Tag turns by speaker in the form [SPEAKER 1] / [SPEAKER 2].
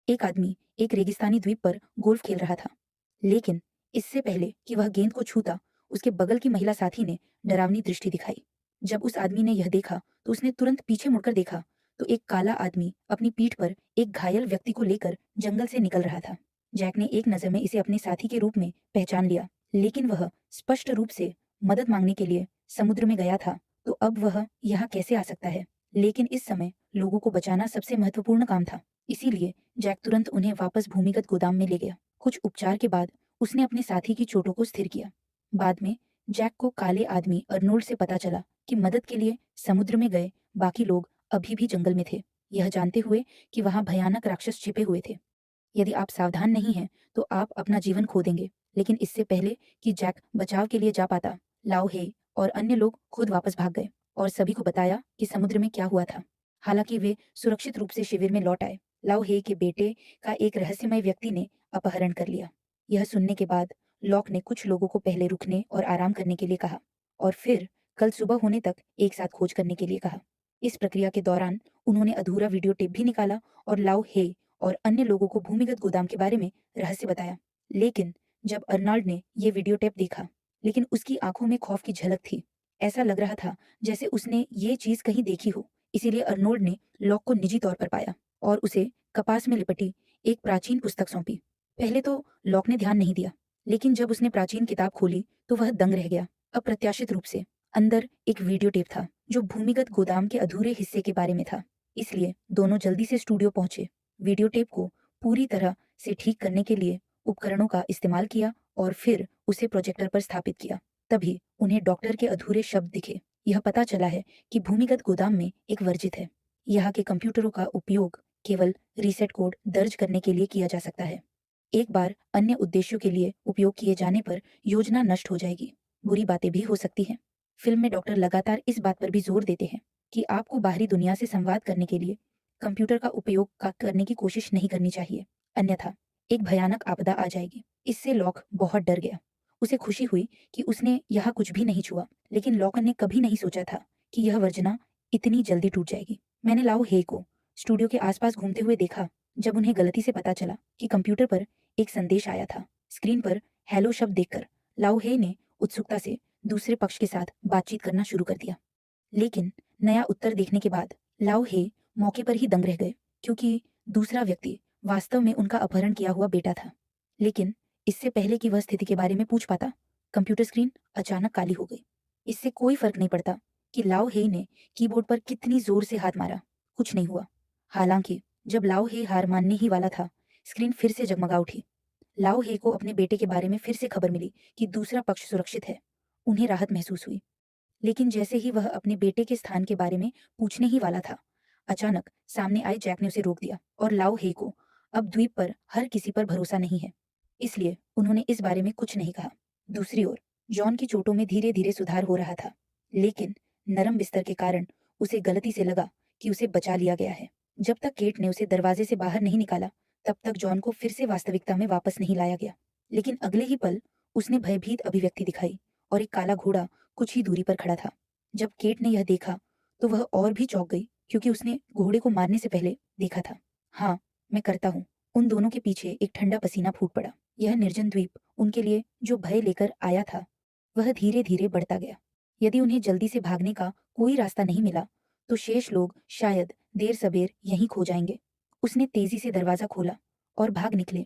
[SPEAKER 1] एक आदमी एक रेगिस्तानी द्वीप पर गोल्फ खेल रहा था, लेकिन इससे पहले कि वह गेंद को छूता, उसके बगल की महिला साथी ने डरावनी दृष्टि दिखाई। जब उस आदमी ने यह देखा, तो उसने तुरंत पीछे मुड़कर देखा, तो एक काला आदमी अपनी पीठ पर एक घायल व्यक्ति को लेकर जंगल से निकल रहा था। जैक ने एक नज़र में इसे अपने साथी के रूप में पहचान लिया, लेकिन वह स्पष्ट रूप से मदद मांगने के लिए समुद्र में गया था, तो अब वह यहाँ कैसे आ सकता है? लेकिन इस समय लोगों को बचाना सबसे महत्वपूर्ण काम था, इसीलिए जैक तुरंत उन्हें वापस भूमिगत गोदाम में ले गया। कुछ उपचार के बाद उसने अपने साथी की चोटों को स्थिर किया। बाद में जैक को काले आदमी अर्नोल्ड से पता चला कि मदद के लिए समुद्र में गए बाकी लोग अभी भी जंगल में थे, यह जानते हुए कि वहां भयानक राक्षस छिपे हुए थे। यदि आप सावधान नहीं हैं, तो आप अपना जीवन खो देंगे। लेकिन इससे पहले कि जैक बचाव के लिए जा पाता, लाओ हे और अन्य लोग खुद वापस भाग गए और सभी को बताया कि समुद्र में क्या हुआ था। हालांकि वे सुरक्षित रूप से शिविर में लौट आए, लाओ हे के बेटे का एक रहस्यमय व्यक्ति ने अपहरण कर लिया। यह सुनने के बाद लॉक ने कुछ लोगों को पहले रुकने और आराम करने के लिए कहा और फिर कल सुबह होने तक एक साथ खोज करने के लिए कहा। इस प्रक्रिया के दौरान उन्होंने अधूरा वीडियो टेप भी निकाला और लाओ हे और अन्य लोगों को भूमिगत गोदाम के बारे में रहस्य बताया। लेकिन जब अर्नाल्ड ने ये वीडियो टेप देखा, लेकिन उसकी आंखों में खौफ की झलक थी। ऐसा लग रहा था जैसे उसने ये चीज कहीं देखी हो। इसीलिए अर्नोल्ड ने लॉक को निजी तौर पर पाया और उसे कपास में लिपटी एक प्राचीन पुस्तक सौंपी। पहले तो लॉक ने ध्यान नहीं दिया, लेकिन जब उसने प्राचीन किताब खोली तो वह दंग रह गया। अप्रत्याशित रूप से अंदर एक वीडियो टेप था जो भूमिगत गोदाम के अधूरे हिस्से के बारे में था। इसलिए दोनों जल्दी से स्टूडियो पहुंचे, वीडियो टेप को पूरी तरह से ठीक करने के लिए उपकरणों का इस्तेमाल किया और फिर उसे प्रोजेक्टर पर स्थापित किया। तभी उन्हें डॉक्टर के अधूरे शब्द दिखे। यह पता चला है कि भूमिगत गोदाम में एक वर्जित है। यहाँ के कंप्यूटरों का उपयोग केवल रीसेट कोड दर्ज करने के लिए किया जा सकता है। एक बार अन्य उद्देश्यों के लिए उपयोग किए जाने पर योजना नष्ट हो जाएगी, बुरी बातें भी हो सकती हैं। फिल्म में डॉक्टर लगातार इस बात पर भी जोर देते हैं कि आपको बाहरी दुनिया से संवाद करने के लिए कंप्यूटर का उपयोग करने की कोशिश नहीं करनी चाहिए, अन्यथा एक भयानक आपदा आ जाएगी। इससे लॉक बहुत डर गया। उसे खुशी हुई कि उसने यहाँ कुछ भी नहीं छुआ, लेकिन लॉक ने कभी नहीं सोचा था कि यह वर्जना इतनी जल्दी टूट जाएगी। मैंने लाओ हे को स्टूडियो के आसपास घूमते हुए देखा जब उन्हें गलती से पता चला कि कंप्यूटर पर एक संदेश आया था। स्क्रीन पर हेलो शब्द देखकर लाओ हे ने उत्सुकता से दूसरे पक्ष के साथ बातचीत करना शुरू कर दिया। लेकिन नया उत्तर देखने के बाद लाओ हे मौके पर ही दंग रह गए, क्योंकि दूसरा व्यक्ति वास्तव में उनका अपहरण किया हुआ बेटा था। लेकिन इससे पहले कि वह स्थिति के बारे में पूछ पाता, कंप्यूटर स्क्रीन अचानक काली हो गई। इससे कोई फर्क नहीं पड़ता कि लाओ हे ने कीबोर्ड पर कितनी जोर से हाथ मारा, कुछ नहीं हुआ। हालांकि जब लाओ हे हार मानने ही वाला था, स्क्रीन फिर से जगमगा उठी। लाओ हे को अपने बेटे के बारे में फिर से खबर मिली कि दूसरा पक्ष सुरक्षित है। उन्हें राहत महसूस हुई। लेकिन जैसे ही वह अपने बेटे के स्थान के बारे में पूछने ही वाला था, अचानक सामने आए जैक ने उसे रोक दिया और लाओ हे को अब द्वीप पर हर किसी पर भरोसा नहीं है, इसलिए उन्होंने इस बारे में कुछ नहीं कहा। दूसरी ओर जॉन की चोटों में धीरे धीरे सुधार हो रहा था, लेकिन नरम बिस्तर के कारण उसे गलती से लगा कि उसे बचा लिया गया है। जब तक केट ने उसे दरवाजे से बाहर नहीं निकाला, तब तक जॉन को फिर से वास्तविकता में वापस नहीं लाया गया। लेकिन अगले ही पल उसने भयभीत अभिव्यक्ति दिखाई और एक काला घोड़ा कुछ ही दूरी पर खड़ा था। जब केट ने यह देखा, तो वह और भी चौंक गई, क्योंकि उसने घोड़े को मारने से पहले देखा था। हाँ, मैं करता हूँ। उन दोनों के पीछे एक ठंडा पसीना फूट पड़ा। यह निर्जन द्वीप उनके लिए जो भय लेकर आया था, वह धीरे धीरे बढ़ता गया। यदि उन्हें जल्दी से भागने का कोई रास्ता नहीं मिला, तो शेष लोग शायद देर सबेर यहीं खो जाएंगे। उसने तेजी से दरवाजा खोला और भाग निकले,